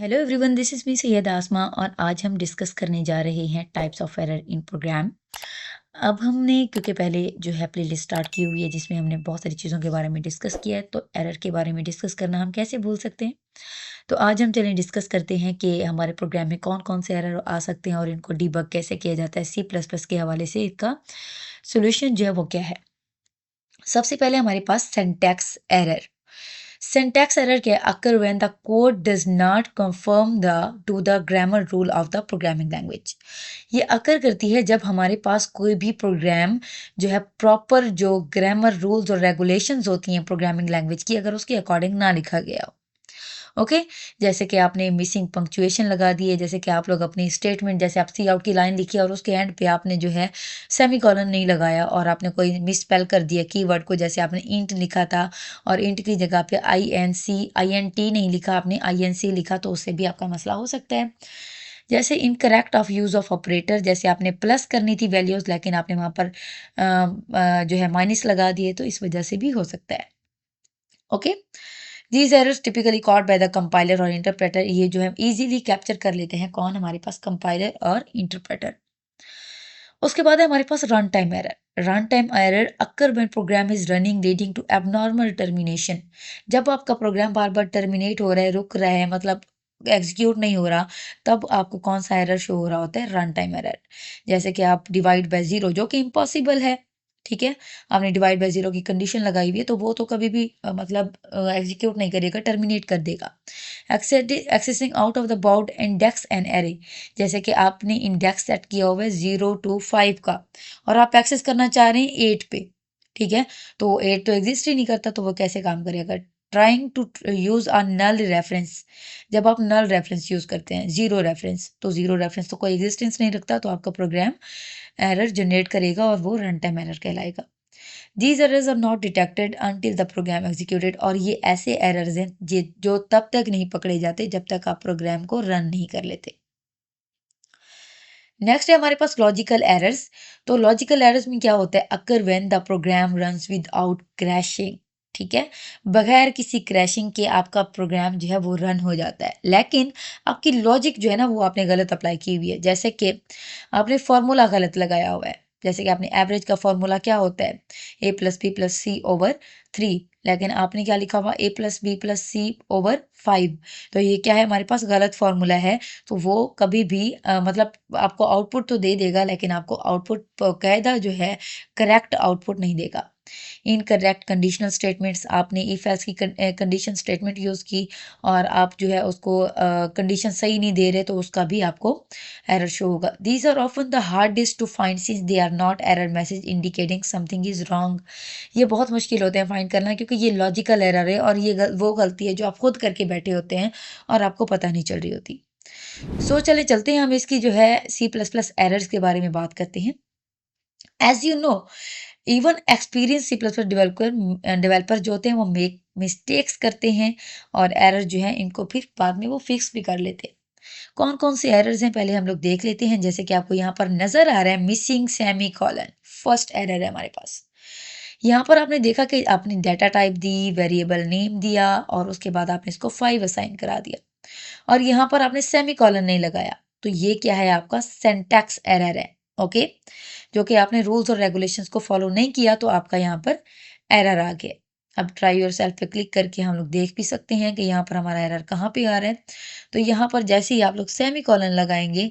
Hello everyone, this is me Syed Asma और आज हम डिस्कस करने जा रहे हैं types of error in program. अब हमने क्योंकि पहले जो है प्लेलिस्ट स्टार्ट की हुई है जिसमें हमने बहुत सारी चीज़ों के बारे में डिस्कस किया है, तो एरर के बारे में डिस्कस करना हम कैसे भूल सकते हैं। तो आज हम चलें डिस्कस करते हैं कि हमारे प्रोग्राम में कौन कौन से एरर आ सकते हैं और इनको डिबग कैसे किया जाता है। सी प्लस प्लस के हवाले से इसका सोल्यूशन जो है वो क्या है। सबसे पहले हमारे पास syntax error. Syntax error can occur when the code does not conform to the grammar rule of the programming language. ये अकर करती है जब हमारे पास कोई भी प्रोग्राम जो है प्रॉपर जो ग्रामर रूल्स और रेगुलेशंस होती हैं प्रोग्रामिंग लैंग्वेज की, अगर उसके अकॉर्डिंग ना लिखा गया हो। ओके, जैसे कि आपने मिसिंग पंक्चुएशन लगा दी है, जैसे कि आप लोग अपनी स्टेटमेंट, जैसे आप सी आउट की लाइन लिखी और उसके एंड पे आपने जो है सेमीकोलन नहीं लगाया और आपने कोई मिस स्पेल कर दिया कीवर्ड को, जैसे आपने इंट लिखा था और इंट की जगह पे INT नहीं लिखा, आपने INC लिखा, तो उससे भी आपका मसला हो सकता है। जैसे incorrect of use of operator, जैसे आपने प्लस करनी थी वैल्यूज़ लेकिन आपने वहाँ पर जो है माइनस लगा दिए, तो इस वजह से भी हो सकता है। Okay, these errors typically caught by the compiler और इंटरप्रेटर। ये जो है इजीली कैप्चर कर लेते हैं कौन, हमारे पास कंपाइलर और इंटरप्रेटर। उसके बाद है हमारे पास run time error. Run time error occur when program is running leading to abnormal termination. जब आपका प्रोग्राम बार बार टर्मिनेट हो रहा है, रुक रहा है, मतलब एग्जीक्यूट नहीं हो रहा, तब आपको कौन सा एरर शो हो रहा होता है, रन टाइम एरर। जैसे कि आप डिवाइड बाय जीरो, जो कि इम्पॉसिबल है, ठीक है, आपने डिवाइड बाय जीरो की कंडीशन लगाई हुई है, तो वो तो कभी भी मतलब एग्जीक्यूट नहीं करेगा, टर्मिनेट कर देगा। Accessing out of the bound index and array, जैसे कि आपने इंडेक्स सेट किया हुआ है 0 to 5 का और आप एक्सेस करना चाह रहे हैं 8 पे, ठीक है, तो 8 तो एग्जिस्ट ही नहीं करता, तो वो कैसे काम करेगा। Trying to use a null reference, जब आप नल रेफरेंस यूज करते हैं, जीरो रेफरेंस, तो जीरो रेफरेंस तो कोई एग्जिस्टेंस नहीं रखता, तो आपका प्रोग्राम एरर जनरेट करेगा और वो रन टाइम एरर कहलाएगा। These errors are not detected until the program executed, और ये ऐसे एरर्स हैं जो तब तक नहीं पकड़े जाते जब तक आप प्रोग्राम को रन नहीं कर लेते। नेक्स्ट है हमारे पास लॉजिकल एरर्स। तो लॉजिकल एरर्स में क्या होता है, occur when the program runs without crashing, ठीक है, बगैर किसी क्रैशिंग के आपका प्रोग्राम जो है वो रन हो जाता है, लेकिन आपकी लॉजिक जो है ना वो आपने गलत अप्लाई की हुई है। जैसे कि आपने फॉर्मूला गलत लगाया हुआ है, जैसे कि आपने एवरेज का फॉर्मूला क्या होता है, A+B+C/3, लेकिन आपने क्या लिखा हुआ, A+B+C/5। तो ये क्या है, हमारे पास गलत फॉर्मूला है, तो वो कभी भी मतलब आपको आउटपुट तो दे देगा, लेकिन आपको आउटपुट कायदा जो है करेक्ट आउटपुट नहीं देगा। इनकरेक्ट कंडीशनल स्टेटमेंट्स, आपने इफ एल्स की कंडीशन स्टेटमेंट यूज़ की और आप जो है उसको कंडीशन सही नहीं दे रहे, तो उसका भी आपको एरर शो होगा। These are often the hardest to find since they are not error message indicating something is wrong. ये बहुत मुश्किल होते हैं फाइंड करना, क्योंकि ये लॉजिकल एरर है और ये वो गलती है जो आप खुद करके बैठे होते हैं और आपको पता नहीं चल रही होती। सो चले चलते हैं, हम इसकी जो है सी प्लस प्लस एरर्स के बारे में बात करते हैं। As you know, even experience C plus plus developer जो होते हैं वो मेक मिस्टेक्स करते हैं और एरर जो है इनको फिर बाद में वो फिक्स भी कर लेते हैं। कौन कौन से एरर्स हैं पहले हम लोग देख लेते हैं। जैसे कि आपको यहाँ पर नजर आ रहा है missing semi colon, first error है हमारे पास। यहाँ पर आपने देखा कि आपने डाटा टाइप दी, वेरिएबल नेम दिया और उसके बाद आपने इसको 5 असाइन करा दिया और यहाँ पर आपने सेमी कॉलन नहीं लगाया, तो ये क्या है, आपका सिंटैक्स एरर है। ओके, जो कि आपने रूल्स और रेगुलेशंस को फॉलो नहीं किया, तो आपका यहाँ पर एरर आ गया। अब ट्राई योर सेल्फ पे क्लिक करके हम लोग देख भी सकते हैं कि यहाँ पर हमारा एरर कहाँ पे आ रहा है। तो यहाँ पर जैसे ही आप लोग सेमी कॉलन लगाएंगे,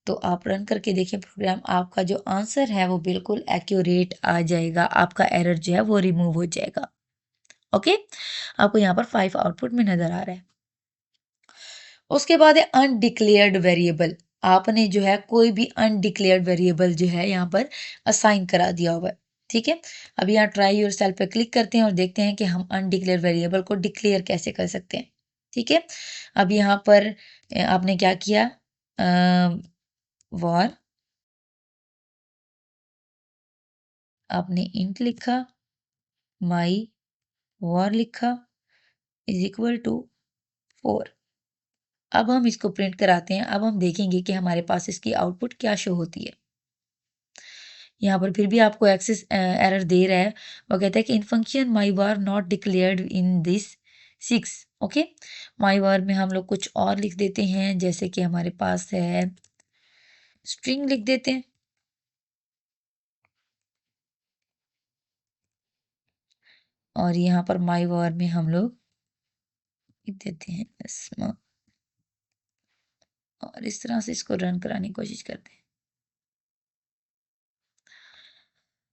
तो आप रन करके देखिए प्रोग्राम, आपका जो आंसर है वो बिल्कुल एक्यूरेट आ जाएगा, आपका एरर जो है वो रिमूव हो जाएगा। ओके, आपको यहाँ पर 5 आउटपुट में नजर आ रहा है। उसके बाद है अनडिक्लेयर्ड वेरिएबल। आपने जो है कोई भी अनडिक्लेयर्ड वेरिएबल जो है यहाँ पर असाइन करा दिया हुआ है, ठीक है। अब यहाँ ट्राई योर सेल्फ पे क्लिक करते हैं और देखते हैं कि हम अनडिक्लेयर्ड वेरिएबल को डिक्लेयर कैसे कर सकते हैं, ठीक है। अब यहाँ पर आपने क्या किया, वॉर, आपने इंट लिखा, माई वॉर लिखा इज इक्वल टू 4। अब हम इसको प्रिंट कराते हैं। अब हम देखेंगे कि हमारे पास इसकी आउटपुट क्या शो होती है। यहाँ पर फिर भी आपको एक्सेस एरर दे रहा है। वो कहता है कि in function my var not declared in this 6। Okay, my var में हम लोग कुछ और लिख देते हैं, जैसे कि हमारे पास है स्ट्रिंग लिख देते हैं। और यहाँ पर माई वर में हम लोग लिख देते हैं स्म, और इस तरह से इसको रन कराने की कोशिश करते हैं।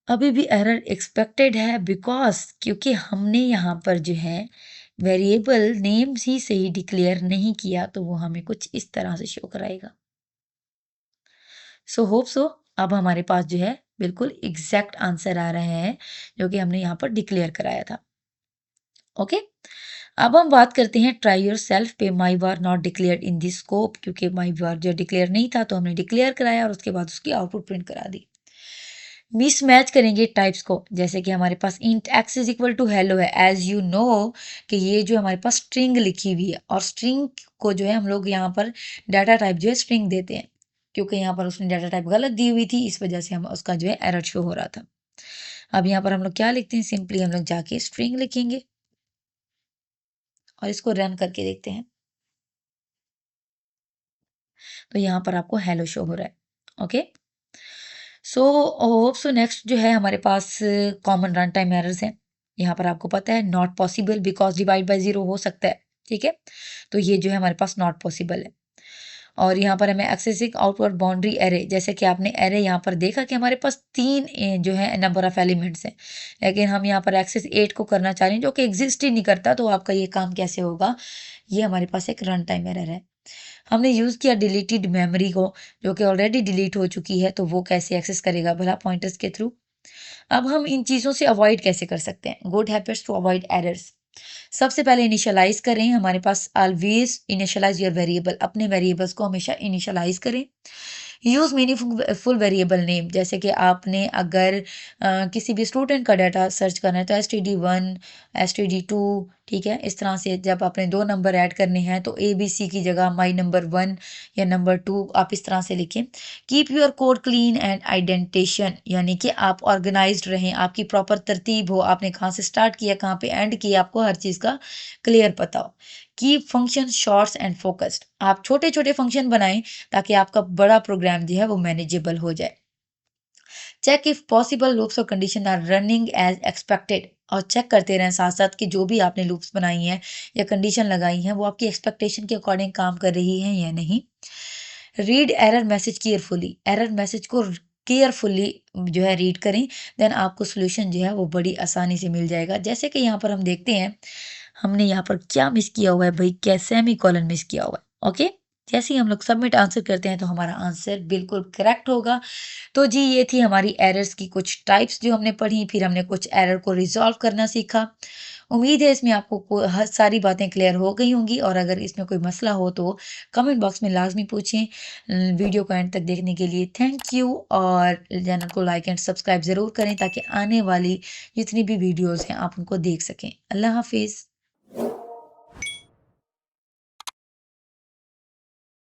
अभी भी एरर एक्सपेक्टेड है, बिकॉज क्योंकि हमने यहाँ पर जो है वेरिएबल नेम ही सही डिक्लेयर नहीं किया, तो वो हमें कुछ इस तरह से शो कराएगा। सो होप सो अब हमारे पास जो है बिल्कुल एग्जैक्ट आंसर आ रहा है जो कि हमने यहाँ पर डिक्लेयर कराया था। ओके, अब हम बात करते हैं ट्राई योर सेल्फ पे। My var not declare in this scope, क्योंकि माई बार जो डिक्लेयर नहीं था तो हमने डिक्लेयर कराया और उसके बाद उसकी आउटपुट प्रिंट करा दी। मिस मैच करेंगे टाइप्स को, जैसे कि हमारे पास int x is equal to hello है। एज यू नो कि ये जो हमारे पास स्ट्रिंग लिखी हुई है, और स्ट्रिंग को जो है हम लोग यहाँ पर डाटा टाइप जो है स्ट्रिंग देते हैं, क्योंकि यहाँ पर उसने डाटा टाइप गलत दी हुई थी, इस वजह से हम उसका जो है एरर शो हो रहा था। अब यहाँ पर हम लोग क्या लिखते हैं, सिंपली हम लोग जाके स्ट्रिंग लिखेंगे और इसको रन करके देखते हैं, तो यहाँ पर आपको हेलो शो हो रहा है। Okay, so hope so next जो है हमारे पास कॉमन रन टाइम एरर्स हैं। यहाँ पर आपको पता है not possible because divide by zero हो सकता है, ठीक है, तो ये जो है हमारे पास नॉट पॉसिबल है। और यहाँ पर हमें एक्सेसिंग आउटवर्ड बाउंड्री एरे, जैसे कि आपने एरे यहाँ पर देखा कि हमारे पास 3 जो है नंबर ऑफ एलिमेंट्स हैं, लेकिन हम यहाँ पर एक्सेस 8 को करना चाह रहे हैं जो कि एग्जिस्ट ही नहीं करता, तो आपका ये काम कैसे होगा, ये हमारे पास एक रन टाइम एरर है। हमने यूज़ किया डिलीटेड मेमोरी को, जो कि ऑलरेडी डिलीट हो चुकी है, तो वो कैसे एक्सेस करेगा भला, पॉइंटर्स के थ्रू। अब हम इन चीज़ों से अवॉइड कैसे कर सकते हैं, good habits to avoid errors. सबसे पहले इनिशियलाइज करें, हमारे पास ऑलवेज इनिशियलाइज योर वेरिएबल, अपने वेरिएबल्स को हमेशा इनिशियलाइज करें। यूज़ मीनिंगफुल वेरिएबल नेम, जैसे कि आपने अगर किसी भी स्टूडेंट का डाटा सर्च करना है तो std1 std2, ठीक है, इस तरह से जब आपने 2 नंबर ऐड करने हैं तो ABC की जगह माई नंबर 1 या नंबर 2 आप इस तरह से लिखें। Keep your code clean and indentation, यानी कि आप ऑर्गेनाइज्ड रहें, आपकी प्रॉपर तरतीब हो, आपने कहाँ से स्टार्ट किया कहाँ पे एंड किया, आपको हर चीज़ का क्लियर पता हो। Keep function shorts and focused, आप छोटे छोटे फंक्शन बनाएं ताकि आपका बड़ा प्रोग्राम जो है वो मैनेजेबल हो जाए। चेक इफ पॉसिबल लूप्स और condition are running as expected, और चेक करते रहें साथ साथ कि जो भी आपने लूप्स बनाई हैं या कंडीशन लगाई हैं वो आपकी एक्सपेक्टेशन के अकॉर्डिंग काम कर रही हैं या नहीं। Read error message carefully, error message को केयरफुली जो है रीड करें, देन आपको सोल्यूशन जो है वो बड़ी आसानी से मिल जाएगा। जैसे कि यहाँ पर हम देखते हैं हमने यहाँ पर क्या मिस किया हुआ है भाई, क्या सेमी कॉलन मिस किया हुआ है। ओके, जैसे ही हम लोग सबमिट आंसर करते हैं तो हमारा आंसर बिल्कुल करेक्ट होगा। तो जी ये थी हमारी एरर्स की कुछ टाइप्स जो हमने पढ़ी, फिर हमने कुछ एरर को रिजॉल्व करना सीखा। उम्मीद है इसमें आपको हर सारी बातें क्लियर हो गई होंगी, और अगर इसमें कोई मसला हो तो कमेंट बॉक्स में लाजमी पूछें। वीडियो को एंड तक देखने के लिए थैंक यू, और चैनल को लाइक एंड सब्सक्राइब ज़रूर करें ताकि आने वाली जितनी भी वीडियोज़ हैं आप उनको देख सकें। अल्लाह हाफिज़।